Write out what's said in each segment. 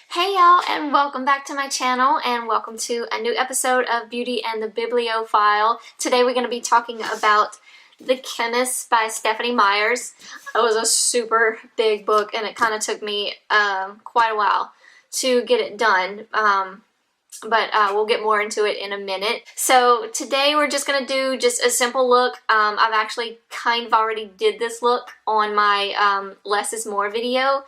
Hey y'all, and welcome back to my channel, and welcome to a new episode of Beauty and the Bibliophile. Today we're going to be talking about The Chemist by Stephenie Meyer. It was a super big book, and it kind of took me quite a while to get it done. But we'll get more into it in a minute. So today we're just going to do just a simple look. I've actually kind of already did this look on my Less is More video.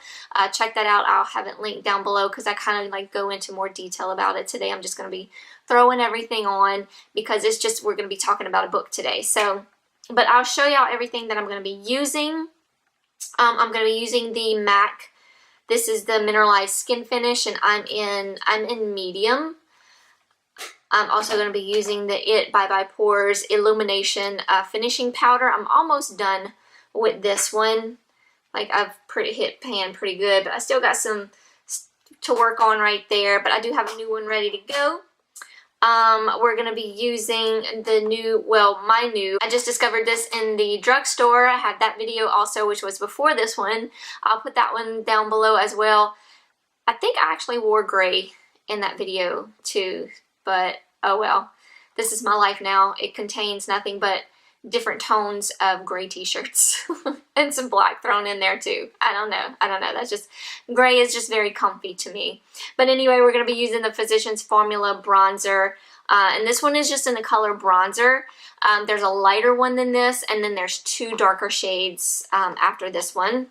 Check that out. I'll have it linked down below because I kind of like go into more detail about it. Today I'm just going to be throwing everything on because it's just, we're going to be talking about a book today. So, but I'll show y'all everything that I'm going to be using. I'm going to be using the MAC. This is the Mineralized Skin Finish, and I'm in medium. I'm also going to be using the It by Pores Illumination Finishing Powder. I'm almost done with this one. Like, I've hit pan pretty good, but I still got some to work on right there. But I do have a new one ready to go. We're going to be using the new, I just discovered this in the drugstore. I had that video also, which was before this one. I'll put that one down below as well. I think I actually wore gray in that video too, but oh well. This is my life now. It contains nothing but different tones of gray t-shirts and some black thrown in there too. I don't know. That's just, gray is just very comfy to me. But anyway, we're going to be using the Physicians Formula bronzer. And this one is just in the color bronzer. There's a lighter one than this, and then there's two darker shades after this one.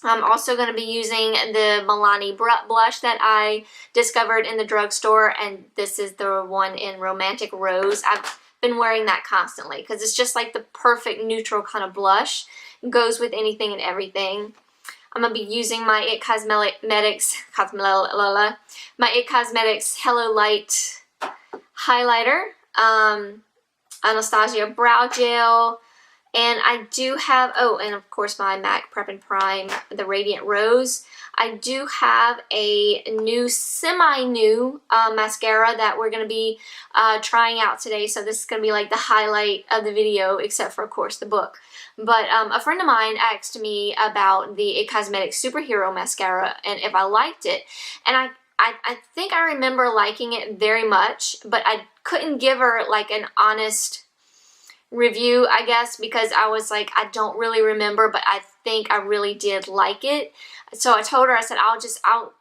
I'm also going to be using the Milani blush that I discovered in the drugstore, and this is the one in Romantic Rose. I've been wearing that constantly because it's just like the perfect neutral kind of blush. It goes with anything and everything. I'm going to be using my It Cosmetics Hello Light highlighter, Anastasia brow gel, and I do have, oh, and of course my MAC Prep and Prime, the Radiant Rose. I do have a new, semi-new mascara that we're going to be trying out today. So this is going to be like the highlight of the video, except for, of course, the book. But a friend of mine asked me about the It Cosmetics Superhero Mascara and if I liked it. And I think I remember liking it very much, but I couldn't give her like an honest review, I guess, because I was like, I don't really remember, but I think I really did like it. So I told her, I said, I'll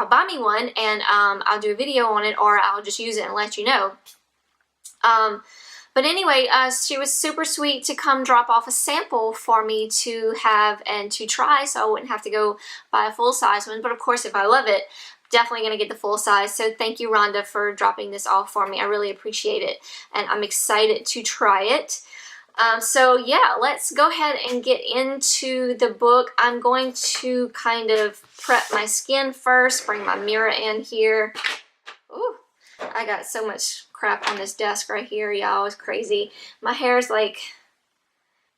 buy me one, and I'll do a video on it, or I'll just use it and let you know. But anyway, she was super sweet to come drop off a sample for me to have and to try, so I wouldn't have to go buy a full-size one. But of course, if I love it, definitely going to get the full size. So thank you, Rhonda, for dropping this off for me. I really appreciate it, and I'm excited to try it. So yeah, let's go ahead and get into the book. I'm going to kind of prep my skin first, bring my mirror in here. Ooh, I got so much crap on this desk right here, y'all. It's crazy. My hair is like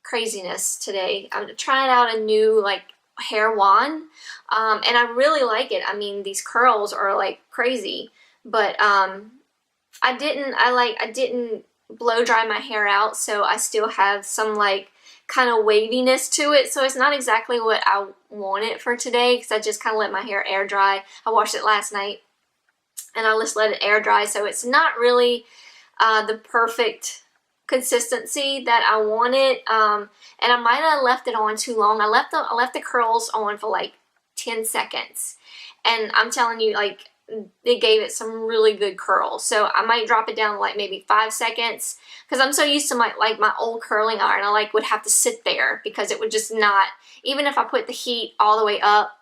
craziness today. I'm trying out a new like hair wand, and I really like it. I mean, these curls are like crazy, but I didn't blow dry my hair out, so I still have some like kind of waviness to it. So it's not exactly what I want it for today, because I just kind of let my hair air dry. I washed it last night and I just let it air dry, so it's not really the perfect consistency that I wanted, and I might have left it on too long. I left the curls on for like 10 seconds, and I'm telling you, like, it gave it some really good curls. So I might drop it down to like maybe 5 seconds, because I'm so used to my old curling iron. I would have to sit there because it would just not, even if I put the heat all the way up,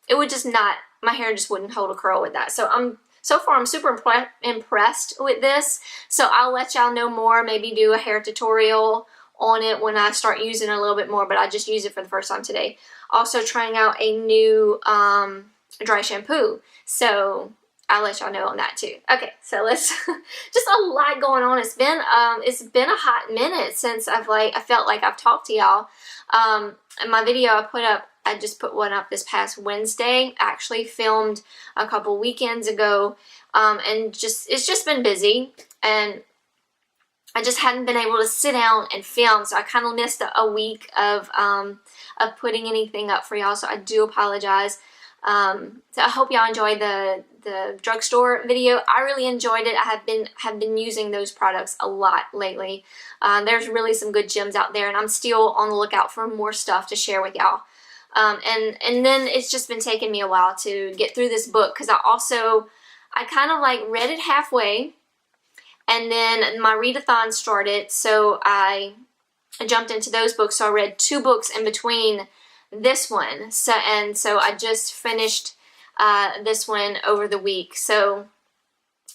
it would just not, my hair just wouldn't hold a curl with that. So far I'm super impressed with this, so I'll let y'all know more, maybe do a hair tutorial on it when I start using it a little bit more, but I just used it for the first time today. Also trying out a new dry shampoo, so I'll let y'all know on that too. Okay, so let's, just a lot going on. It's been a hot minute since I felt like I've talked to y'all. In my video I just put one up this past Wednesday. I actually filmed a couple weekends ago, and it's just been busy, and I just hadn't been able to sit down and film, so I kind of missed a week of putting anything up for y'all, so I do apologize. So I hope y'all enjoyed the drugstore video. I really enjoyed it. I have been using those products a lot lately. There's really some good gems out there, and I'm still on the lookout for more stuff to share with y'all. And then it's just been taking me a while to get through this book, because I kind of like read it halfway, and then my readathon started, so I jumped into those books. So I read 2 books in between this one. So I just finished this one over the week. So,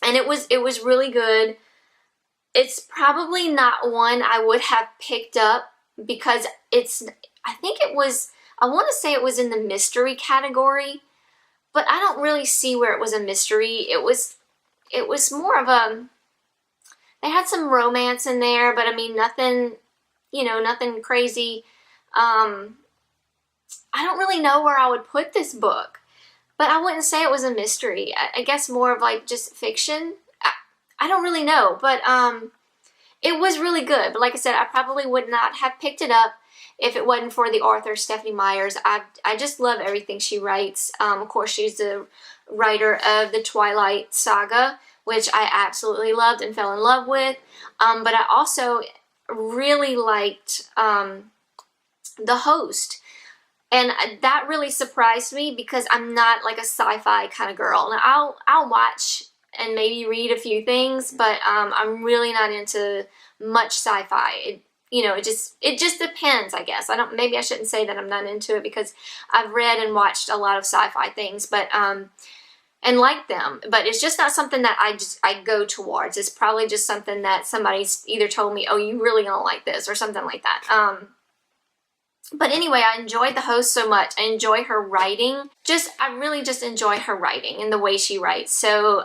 and it was really good. It's probably not one I would have picked up, because I want to say it was in the mystery category, but I don't really see where it was a mystery. It was more of they had some romance in there, but I mean, nothing, nothing crazy. I don't really know where I would put this book, but I wouldn't say it was a mystery. I guess more of like just fiction. I don't really know, but it was really good. But like I said, I probably would not have picked it up if it wasn't for the author, Stephenie Meyer. I just love everything she writes. Of course, she's the writer of the Twilight Saga, which I absolutely loved and fell in love with. But I also really liked The Host. And that really surprised me, because I'm not like a sci-fi kind of girl. Now, I'll watch and maybe read a few things, but I'm really not into much sci-fi. It just depends, I guess. Maybe I shouldn't say that I'm not into it, because I've read and watched a lot of sci-fi things, but and like them, but it's just not something that I go towards. It's probably just something that somebody's either told me, oh, you really don't like this, or something like that. But anyway, I enjoyed The Host so much. I enjoy her writing. I really just enjoy her writing and the way she writes. So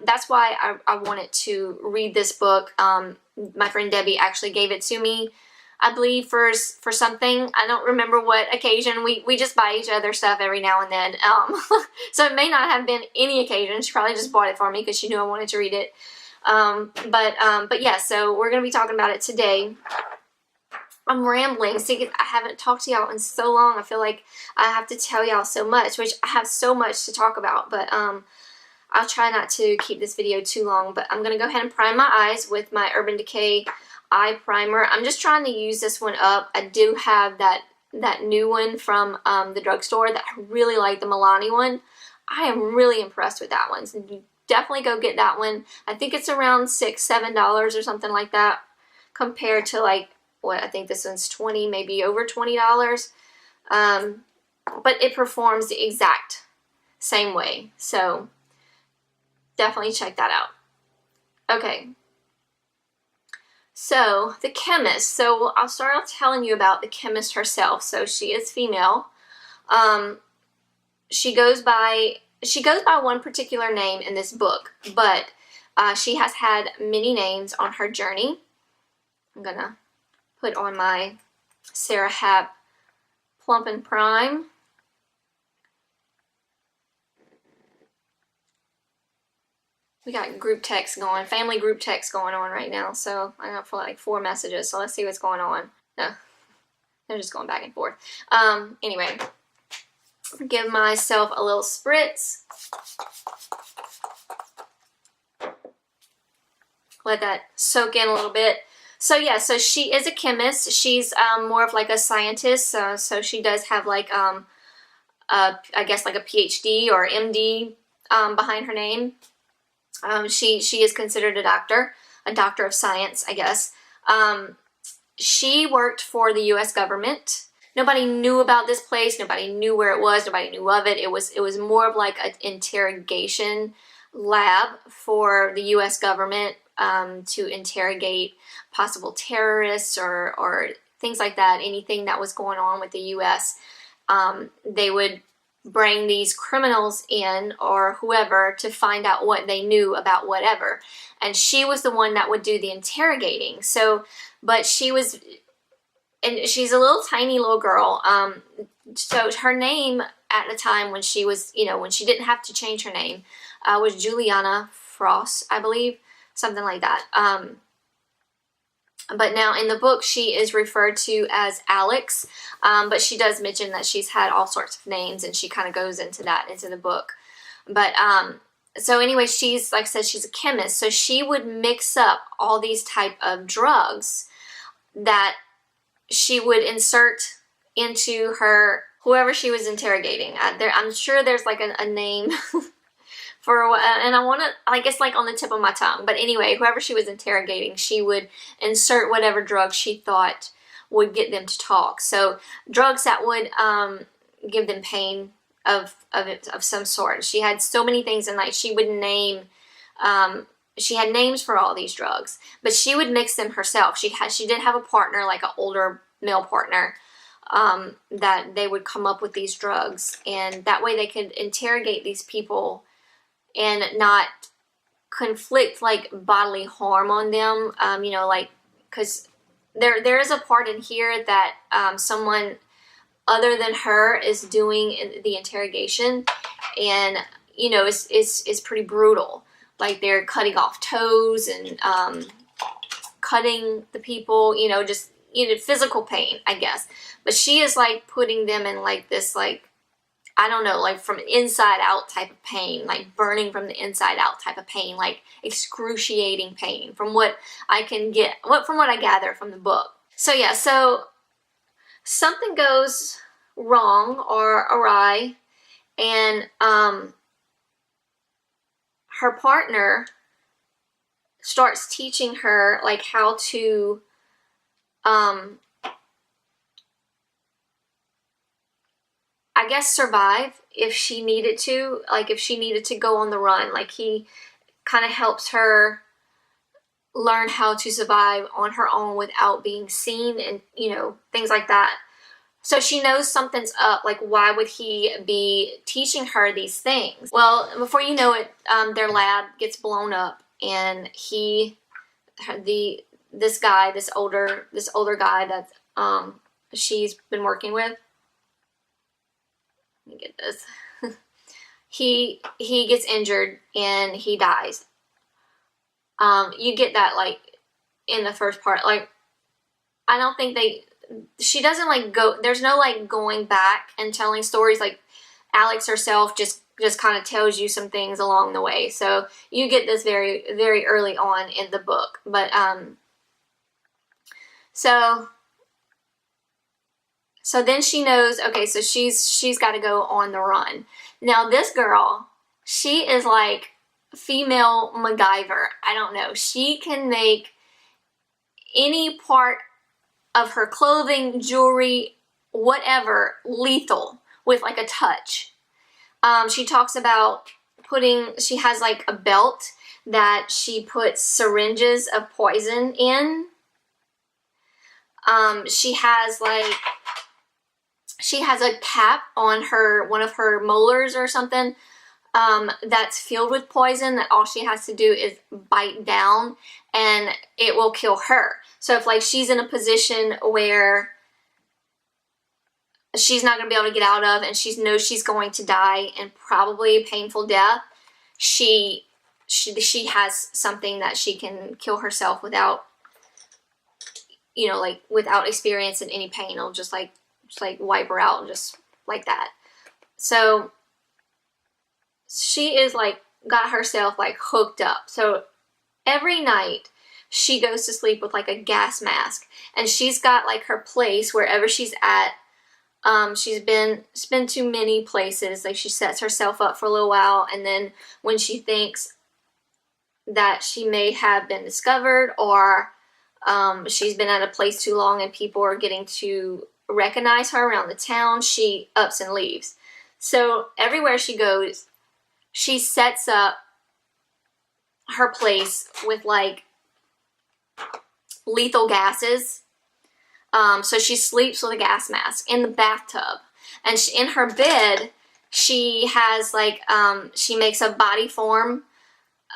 that's why I wanted to read this book. My friend Debbie actually gave it to me, I believe, for something. I don't remember what occasion. We just buy each other stuff every now and then. So it may not have been any occasion. She probably just bought it for me because she knew I wanted to read it. But yeah, so we're going to be talking about it today. I'm rambling. See, I haven't talked to y'all in so long. I feel like I have to tell y'all so much, which I have so much to talk about, but I'll try not to keep this video too long. But I'm going to go ahead and prime my eyes with my Urban Decay eye primer. I'm just trying to use this one up. I do have that new one from the drugstore that I really like, the Milani one. I am really impressed with that one. So you definitely go get that one. I think it's around $6, $7 or something like that, compared to like, what, I think this one's 20, maybe over $20. But it performs the exact same way. So definitely check that out. Okay. So the Chemist. So I'll start off telling you about the Chemist herself. So she is female. She goes by one particular name in this book, but she has had many names on her journey. I'm gonna put on my Sarah Happ Plump and Prime. We got group text going, family group text going on right now, so I got like 4 messages, so let's see what's going on. No, they're just going back and forth. Anyway, give myself a little spritz. Let that soak in a little bit. So yeah, so she is a chemist. She's more of like a scientist. So she does have like, I guess like a PhD or MD behind her name. She is considered a doctor of science, I guess. She worked for the U.S. government. Nobody knew about this place. Nobody knew where it was. Nobody knew of it. It was more of like an interrogation lab for the U.S. government to interrogate possible terrorists or things like that, anything that was going on with the U.S. They would bring these criminals in or whoever to find out what they knew about whatever. And she was the one that would do the interrogating. So, but she's a little tiny little girl. So her name at the time when she was, when she didn't have to change her name, was Juliana Frost, I believe. Something like that. But now in the book, she is referred to as Alex, but she does mention that she's had all sorts of names, and she kind of goes into that into the book. But so anyway, she's, like I said, she's a chemist, so she would mix up all these type of drugs that she would insert into her, whoever she was interrogating. I'm sure there's like a name for, and I want to, I guess, like on the tip of my tongue. But anyway, whoever she was interrogating, she would insert whatever drug she thought would get them to talk. So drugs that would give them pain of some sort. She had so many things, and like she would name, she had names for all these drugs, but she would mix them herself. She did have a partner, like an older male partner, that they would come up with these drugs, and that way they could interrogate these people and not conflict like bodily harm on them. You know, like, because there is a part in here that someone other than her is doing the interrogation, and you know, it's pretty brutal. Like, they're cutting off toes and cutting the people, you know, just, you know, physical pain, I guess. But she is like putting them in like this, like, I don't know, like from inside out type of pain, like burning from the inside out type of pain, like excruciating pain, from what I can get, from what I gather from the book. So yeah, so something goes wrong or awry, and her partner starts teaching her like how to I guess survive if she needed to, like if she needed to go on the run. Like, he kind of helps her learn how to survive on her own without being seen, and you know, things like that. So she knows something's up. Like, why would he be teaching her these things? Well, before you know it, their lab gets blown up, and this older guy that she's been working with. Let me get this. he gets injured and he dies. You get that like in the first part. Like, I don't think she doesn't like go, there's no like going back and telling stories. Like, Alex herself just kind of tells you some things along the way. So you get this very, very early on in the book. But so then she knows, okay, so she's got to go on the run. Now this girl, she is like female MacGyver. I don't know. She can make any part of her clothing, jewelry, whatever, lethal with like a touch. She talks about she has like a belt that she puts syringes of poison in. She has a cap on one of her molars or something, that's filled with poison, that all she has to do is bite down and it will kill her. So if like she's in a position where she's not going to be able to get out of, and she knows she's going to die, and probably a painful death, she has something that she can kill herself without, you know, like without experiencing any pain. It'll just like wipe her out just like that. So she is like got herself like hooked up. So every night she goes to sleep with like a gas mask, and she's got like her place wherever she's at. She's been to many places. Like, she sets herself up for a little while, and then when she thinks that she may have been discovered, or she's been at a place too long and people are getting to recognize her around the town, she ups and leaves. So everywhere she goes, she sets up her place with like lethal gases. So she sleeps with a gas mask in the bathtub, and in her bed she has like she makes a body form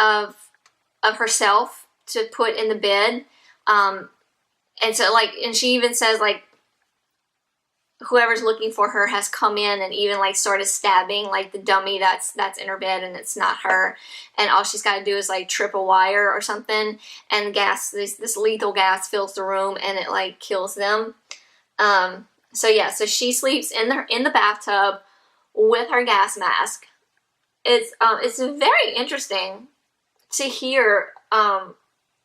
of herself to put in the bed, and so like, and she even says like, whoever's looking for her has come in and even like started stabbing like the dummy that's in her bed, and it's not her, and all she's got to do is like trip a wire or something, and gas, this lethal gas fills the room and it like kills them. So yeah, so she sleeps in the bathtub with her gas mask. It's very interesting to hear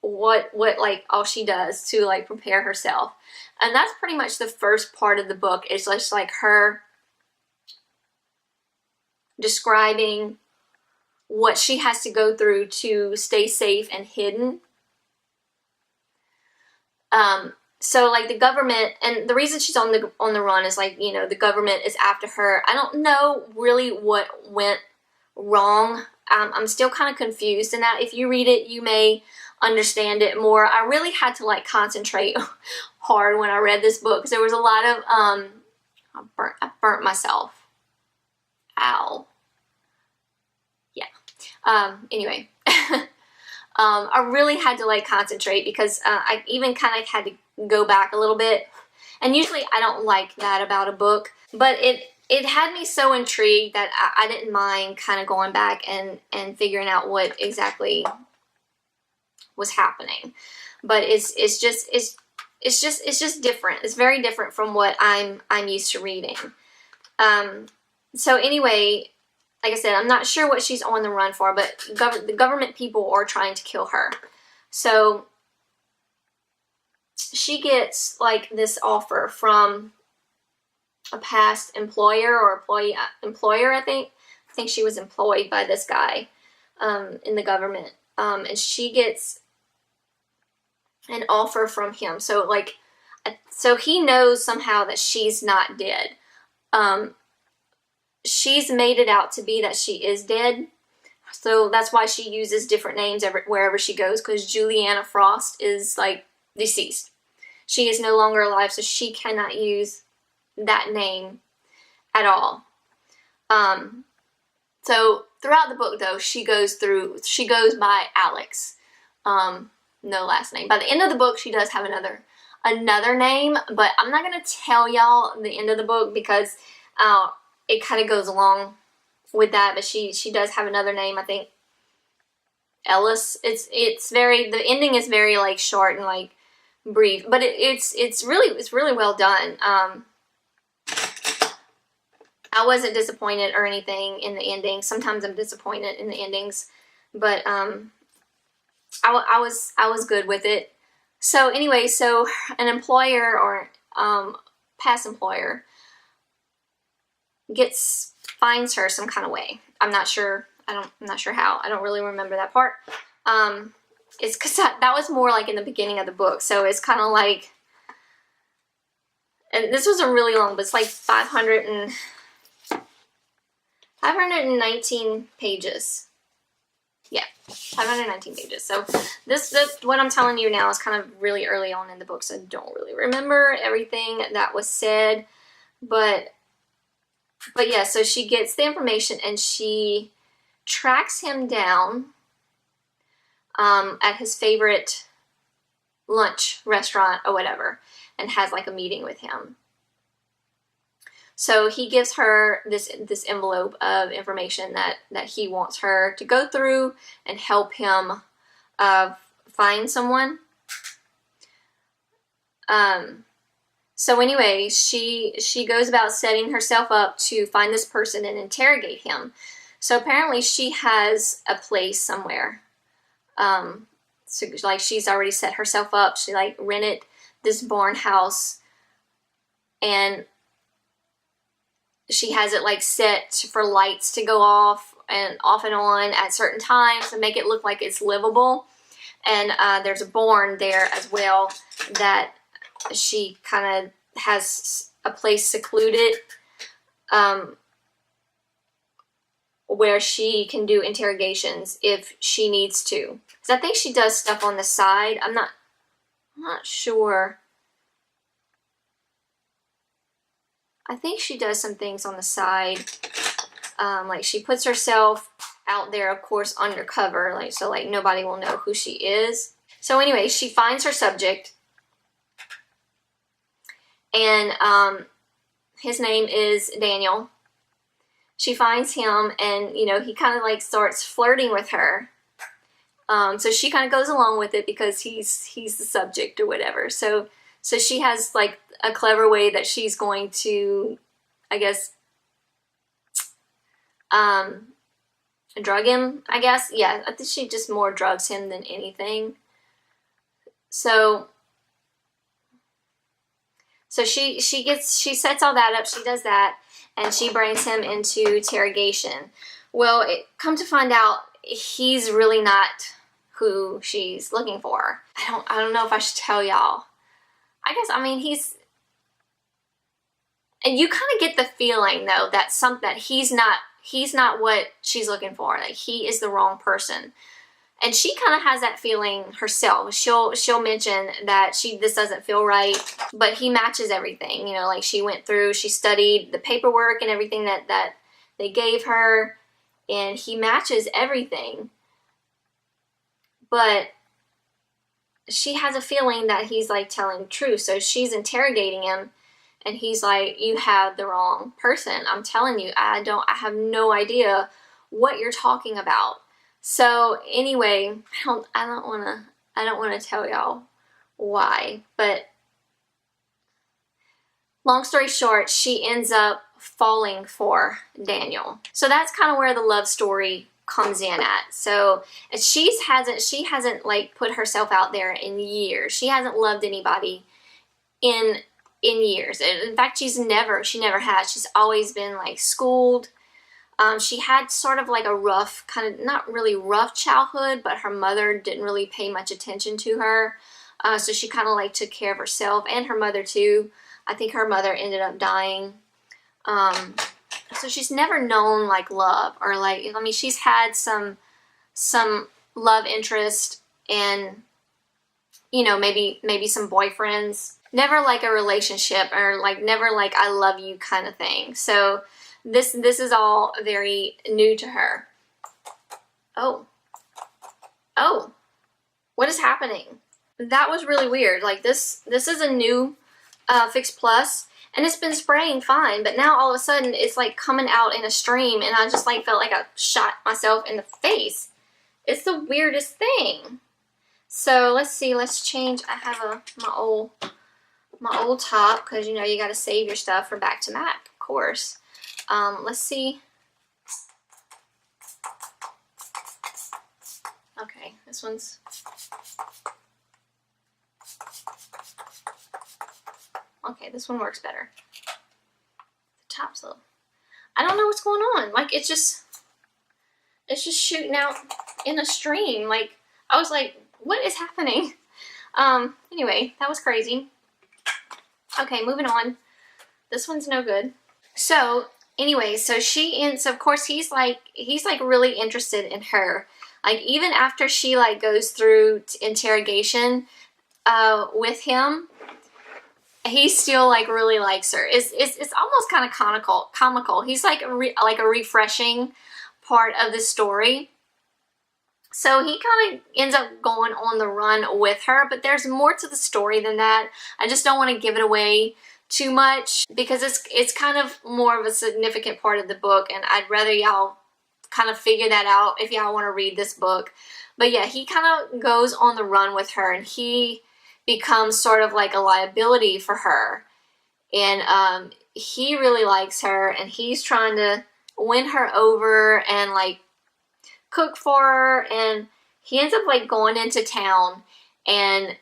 what like all she does to like prepare herself. And that's pretty much the first part of the book. It's just like her describing what she has to go through to stay safe and hidden. So like the government, and the reason she's on the run is like, you know, the government is after her. I don't know really what went wrong. I'm still kind of confused in that. If you read it, you may understand it more. I really had to like concentrate hard when I read this book, because there was a lot of I burnt myself. Ow. Yeah. Anyway. I really had to like concentrate, because I even kind of had to go back a little bit, and usually I don't like that about a book, but it had me so intrigued that I didn't mind kind of going back and figuring out what exactly was happening. But it's just different. It's very different from what I'm used to reading. So anyway, like I said, I'm not sure what she's on the run for, but the government people are trying to kill her. So she gets like this offer from a past employer or employer, I think. I think she was employed by this guy in the government. And she gets an offer from him. So like, so he knows somehow that she's not dead. She's made it out to be that she is dead. So that's why she uses different names wherever she goes, because Juliana Frost is like deceased. She is no longer alive, so she cannot use that name at all. So throughout the book though, she goes by Alex. No last name. By the end of the book, she does have another name, but I'm not going to tell y'all the end of the book, because it kind of goes along with that. But she does have another name, I think Ellis. The ending is very like short and like brief, but it's really well done. I wasn't disappointed or anything in the ending. Sometimes I'm disappointed in the endings, but I was good with it. So anyway, so an employer or past employer finds her some kind of way. I'm not sure how. I don't really remember that part. It's because that was more like in the beginning of the book. So it's kind of like, and this wasn't really long, but it's like 519 pages. Yeah, 519 pages. So this what I'm telling you now is kind of really early on in the book, so I don't really remember everything that was said. But yeah, so she gets the information and she tracks him down at his favorite lunch restaurant or whatever, and has like a meeting with him. So he gives her this envelope of information that he wants her to go through and help him find someone. So anyway, she goes about setting herself up to find this person and interrogate him. So apparently she has a place somewhere. So like she's already set herself up. She like rented this barn house, and she has it like set for lights to go off and on at certain times to make it look like it's livable. And there's a barn there as well that she kind of has a place secluded where she can do interrogations if she needs to. Because I think she does stuff on the side. I'm not sure. I think she does some things on the side. Like she puts herself out there, of course, undercover, like so like nobody will know who she is. So anyway, she finds her subject, and His name is Daniel. She finds him, and, you know, he kind of like starts flirting with her. So she kind of goes along with it because he's the subject or whatever. So she has like a clever way that she's going to, I guess, drug him, I guess. Yeah, I think she just more drugs him than anything. So she sets all that up, she does that, and she brings him into interrogation. Well, come to find out, he's really not who she's looking for. I don't know if I should tell y'all. I guess, I mean, and you kind of get the feeling though that he's not what she's looking for. Like, he is the wrong person. And she kind of has that feeling herself. She'll mention that this doesn't feel right, but he matches everything. You know, like she studied the paperwork and everything that they gave her, and he matches everything. But she has a feeling that he's like telling the truth. So she's interrogating him, and he's like, you have the wrong person. I'm telling you, I have no idea what you're talking about. So anyway, I don't want to tell y'all why, but long story short, she ends up falling for Daniel. So that's kind of where the love story comes in at. So she hasn't like put herself out there in years. She hasn't loved anybody in years. In fact, she never has. She's always been like schooled. She had sort of like a rough, kind of not really rough childhood, but her mother didn't really pay much attention to her. So she kind of like took care of herself and her mother too. I think her mother ended up dying. So she's never known like love, or like, I mean, she's had some love interest and, you know, maybe some boyfriends. Never like a relationship, or like never like I love you kind of thing. So this is all very new to her. Oh, what is happening? That was really weird. Like this is a new Fix Plus, and it's been spraying fine, but now all of a sudden it's like coming out in a stream, and I just like felt like I shot myself in the face. It's the weirdest thing. So let's see, let's change. I have my old top, because you know you got to save your stuff for back to Mac, of course. Let's see. Okay, this one's. Okay, this one works better. The top's little. I don't know what's going on. Like it's just shooting out in a stream. Like I was like, what is happening? Anyway, that was crazy. Okay, moving on. This one's no good. So anyway, so she ends, of course, he's like really interested in her. Like even after she like goes through interrogation with him, he still like really likes her. It's almost kind of comical. He's like a refreshing part of the story. So he kind of ends up going on the run with her, but there's more to the story than that. I just don't want to give it away too much because it's kind of more of a significant part of the book, and I'd rather y'all kind of figure that out if y'all want to read this book. But yeah, he kind of goes on the run with her, and he becomes sort of like a liability for her. And he really likes her, and he's trying to win her over and like cook for her, and he ends up like going into town, and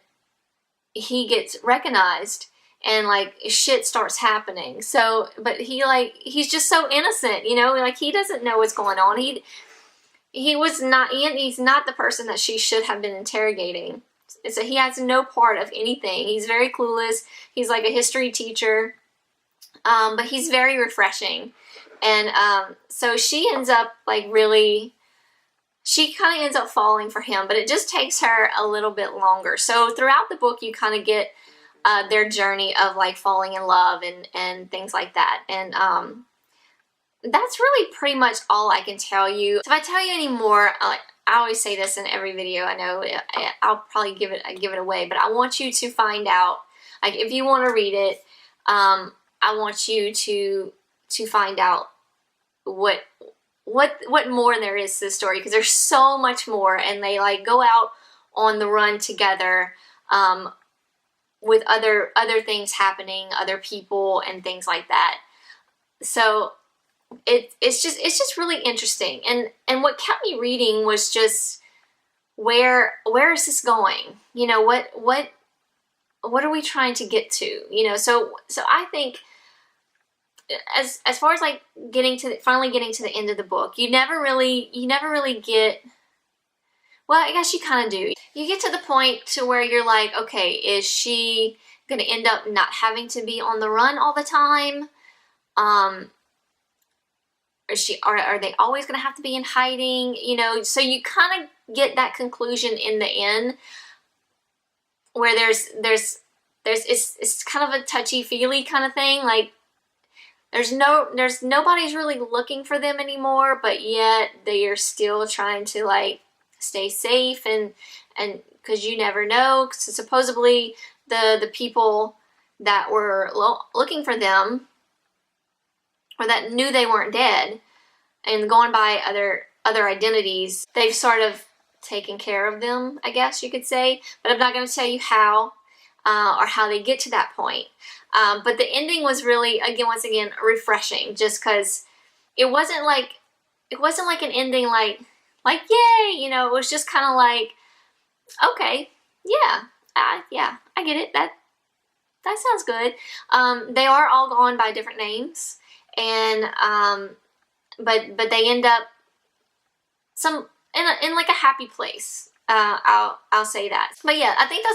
he gets recognized, and like shit starts happening. So, but he's just so innocent, you know, like he doesn't know what's going on. He's not the person that she should have been interrogating. So he has no part of anything. He's very clueless. He's like a history teacher, but he's very refreshing. And so she ends up like she kind of ends up falling for him, but it just takes her a little bit longer. So throughout the book, you kind of get their journey of like falling in love and things like that. And that's really pretty much all I can tell you. If I tell you any more, I always say this in every video. I know I'll probably give it away, but I want you to find out, like if you want to read it, I want you to find out what more there is to the story, because there's so much more, and they like go out on the run together with other things happening, other people and things like that. So it's just really interesting, and what kept me reading was just where is this going? You know, what are we trying to get to? You know, so I think as far as like finally getting to the end of the book, you never really get, well, I guess you kind of do. You get to the point to where you're like, okay, is she going to end up not having to be on the run all the time? Are they always going to have to be in hiding? You know, so you kind of get that conclusion in the end, where it's kind of a touchy-feely kind of thing. Like nobody's really looking for them anymore, but yet they are still trying to like stay safe, and because you never know. So supposedly the people that were looking for them, or that knew they weren't dead and going by other identities, they've sort of taken care of them, I guess you could say. But I'm not going to tell you how or how they get to that point. But the ending was really, once again, refreshing, just because it wasn't like an ending like yay, you know. It was just kind of like, okay, yeah, I get it. That sounds good. They are all gone by different names, and but they end up in like a happy place. I'll say that. But yeah, I think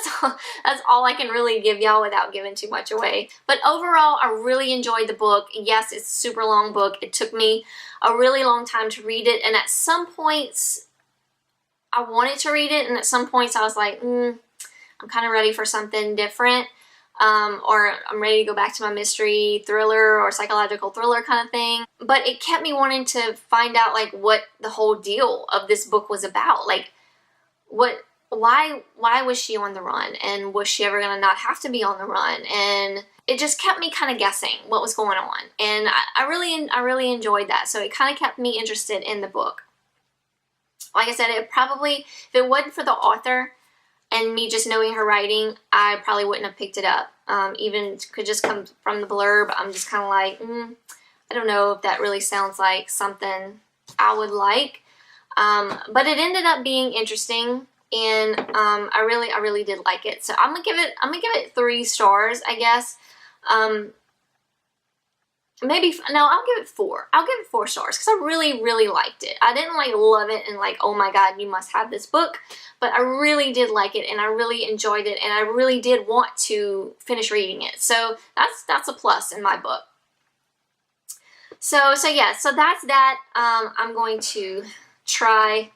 that's all I can really give y'all without giving too much away. But overall, I really enjoyed the book. Yes, it's a super long book. It took me a really long time to read it, and at some points I wanted to read it, and at some points I was like, I'm kind of ready for something different, or I'm ready to go back to my mystery thriller or psychological thriller kind of thing. But it kept me wanting to find out like what the whole deal of this book was about. Like, why was she on the run, and was she ever gonna not have to be on the run? And it just kept me kind of guessing what was going on, and I really enjoyed that. So it kind of kept me interested in the book. Like I said, if it wasn't for the author and me just knowing her writing, I probably wouldn't have picked it up. Even could just come from the blurb, I'm just kind of like, I don't know if that really sounds like something I would like. But it ended up being interesting, and I really did like it. So I'm gonna give it 3 stars, I guess. I'll give it 4. I'll give it 4 stars because I really liked it. I didn't like love it and like, oh my god, you must have this book, but I really did like it, and I really enjoyed it, and I really did want to finish reading it. So that's a plus in my book. So yeah, so that's that. I'm going to try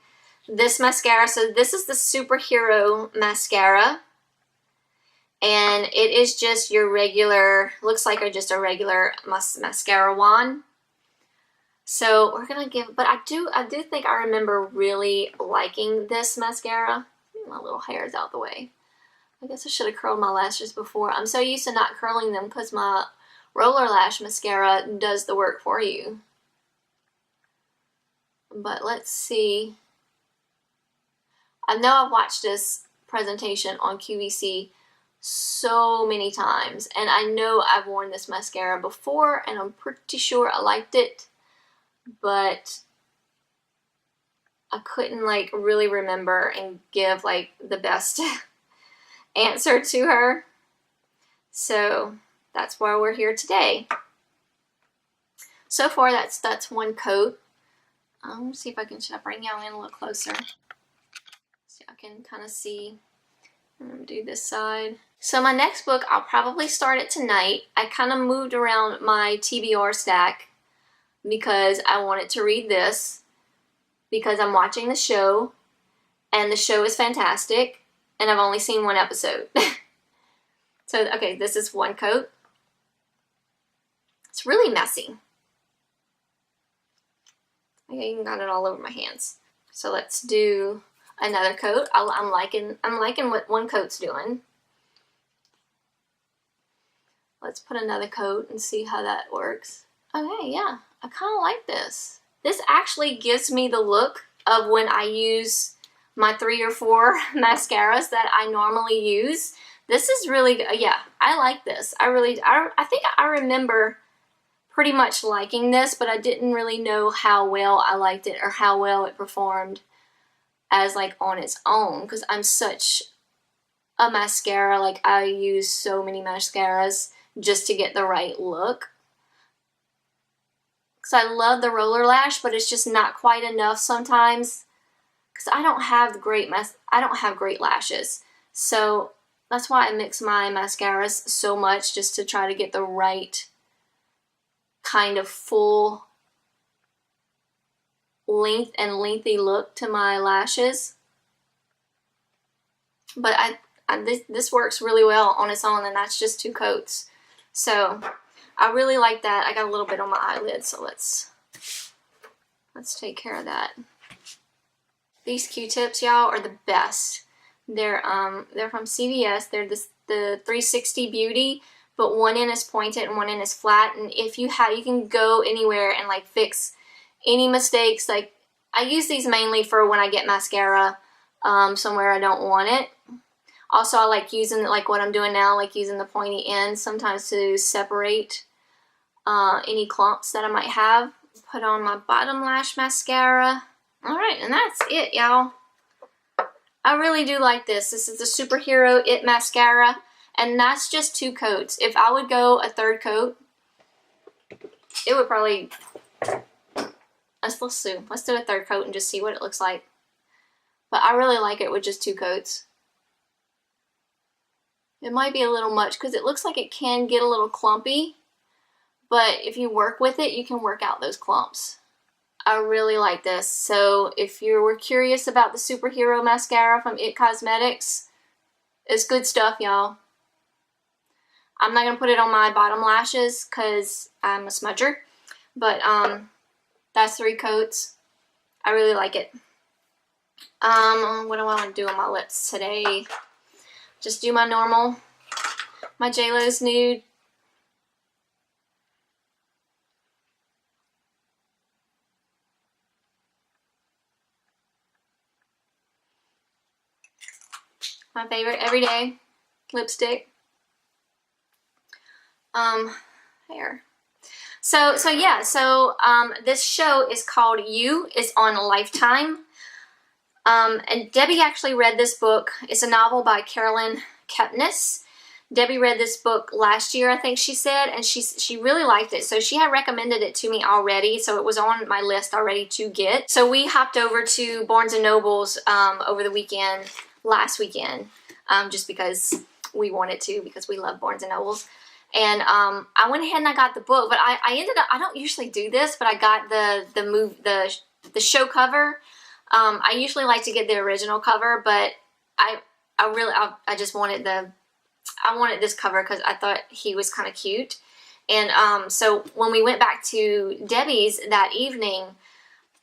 this mascara. So this is the Superhero mascara, and it is just your regular, looks like just a regular mascara wand. So we're gonna give, but I do think I remember really liking this mascara. My little hair is out the way. I guess I should have curled my lashes before. I'm so used to not curling them because my roller lash mascara does the work for you. But let's see. I know I've watched this presentation on QVC so many times, and I know I've worn this mascara before, and I'm pretty sure I liked it, but I couldn't like really remember and give like the best answer to her. So that's why we're here today. So far that's one coat. Let's see if I can, should I bring y'all in a little closer so I can kind of see. Do this side. So my next book, I'll probably start it tonight. I kind of moved around my TBR stack because I wanted to read this because I'm watching the show, and the show is fantastic, and I've only seen 1 episode. So, okay, this is one coat. It's really messy. I even got it all over my hands. So let's do another coat. I'm liking what one coat's doing. Let's put another coat and see how that works. Okay, yeah, I kind of like this. This actually gives me the look of when I use my 3 or 4 mascaras that I normally use. This is really good. Yeah, I like this. I think I remember pretty much liking this, but I didn't really know how well I liked it or how well it performed as like on its own, because I'm such a mascara, like I use so many mascaras just to get the right look. Because I love the roller lash, but it's just not quite enough sometimes. Because I don't have great lashes, so that's why I mix my mascaras so much, just to try to get the right kind of full length and lengthy look to my lashes. But this works really well on its own, and that's just 2 coats. So I really like that. I got a little bit on my eyelid, so let's take care of that. These Q-tips, y'all, are the best. They're from CVS. They're the 360 Beauty, but one end is pointed and one end is flat. And if you can go anywhere and like fix any mistakes. Like I use these mainly for when I get mascara somewhere I don't want it. Also, I like using like what I'm doing now, like using the pointy end sometimes to separate any clumps that I might have. Put on my bottom lash mascara. Alright, and that's it, y'all. I really do like this. This is the Superhero It Mascara, and that's just 2 coats. If I would go a 3rd coat, it would probably... Let's do a 3rd coat and just see what it looks like. But I really like it with just 2 coats. It might be a little much because it looks like it can get a little clumpy, but if you work with it, you can work out those clumps. I really like this. So if you were curious about the Superhero Mascara from It Cosmetics, it's good stuff, y'all. I'm not going to put it on my bottom lashes because I'm a smudger, but that's 3 coats. I really like it. What do I want to do on my lips today? Just do my normal, my JLo's Nude. My favorite everyday lipstick. There. So this show is called You. It's on Lifetime. And Debbie actually read this book. It's a novel by Carolyn Kepnes. Debbie read this book last year, I think she said, and she really liked it. So she had recommended it to me already, so it was on my list already to get. So we hopped over to Barnes & Noble's over the weekend, last weekend, just because we wanted to, because we love Barnes & Noble's. And I went ahead and I got the book, but I ended up, I don't usually do this, but I got the show cover. I usually like to get the original cover, but I just wanted I wanted this cover because I thought he was kind of cute. And so when we went back to Debbie's that evening,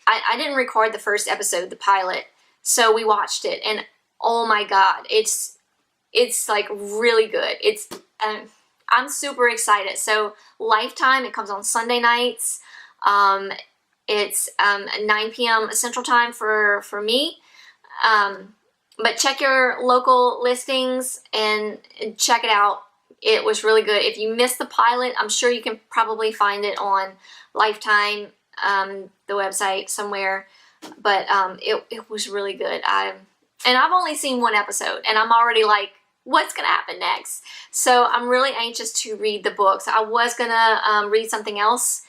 I didn't record the first episode, the pilot, so we watched it, and oh my god, it's like really good. I'm super excited. So Lifetime, it comes on Sunday nights. It's 9 p.m. Central Time for me. But check your local listings and check it out. It was really good. If you missed the pilot, I'm sure you can probably find it on Lifetime, the website somewhere. But it was really good. And I've only seen 1 episode, and I'm already like, what's going to happen next? So I'm really anxious to read the book. So I was going to read something else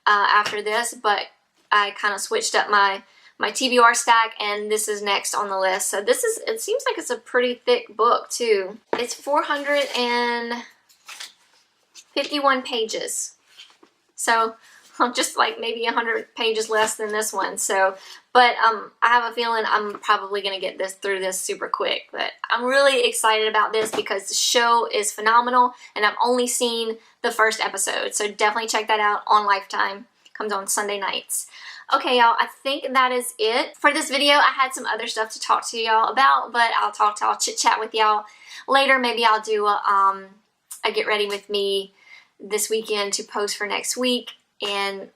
after this, but I kind of switched up my TBR stack, and this is next on the list. So it seems like it's a pretty thick book too. It's 451 pages. So just like maybe 100 pages less than this one. So, but I have a feeling I'm probably going to get through this super quick. But I'm really excited about this because the show is phenomenal, and I've only seen the first episode. So definitely check that out on Lifetime. Comes on Sunday nights. Okay, y'all, I think that is it for this video. I had some other stuff to talk to y'all about, but I'll chit chat with y'all later. Maybe I'll do a a get ready with me this weekend to post for next week, and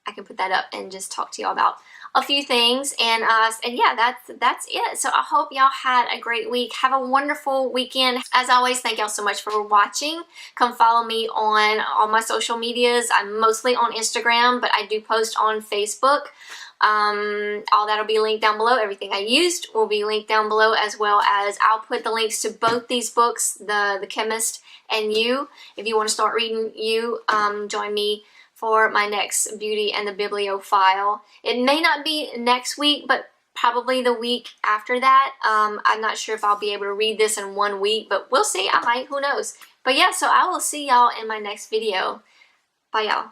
I can put that up and just talk to y'all about a few things. And yeah, that's it. So I hope y'all had a great week. Have a wonderful weekend. As always, thank y'all so much for watching. Come follow me on all my social medias. I'm mostly on Instagram, but I do post on Facebook. All that'll be linked down below. Everything I used will be linked down below, as well as I'll put the links to both these books, the Chemist and You. If you want to start reading You, join me for my next Beauty and the Bibliophile. It may not be next week, but probably the week after that. I'm not sure if I'll be able to read this in 1 week, but we'll see. I might, who knows. But yeah, so I will see y'all in my next video. Bye y'all.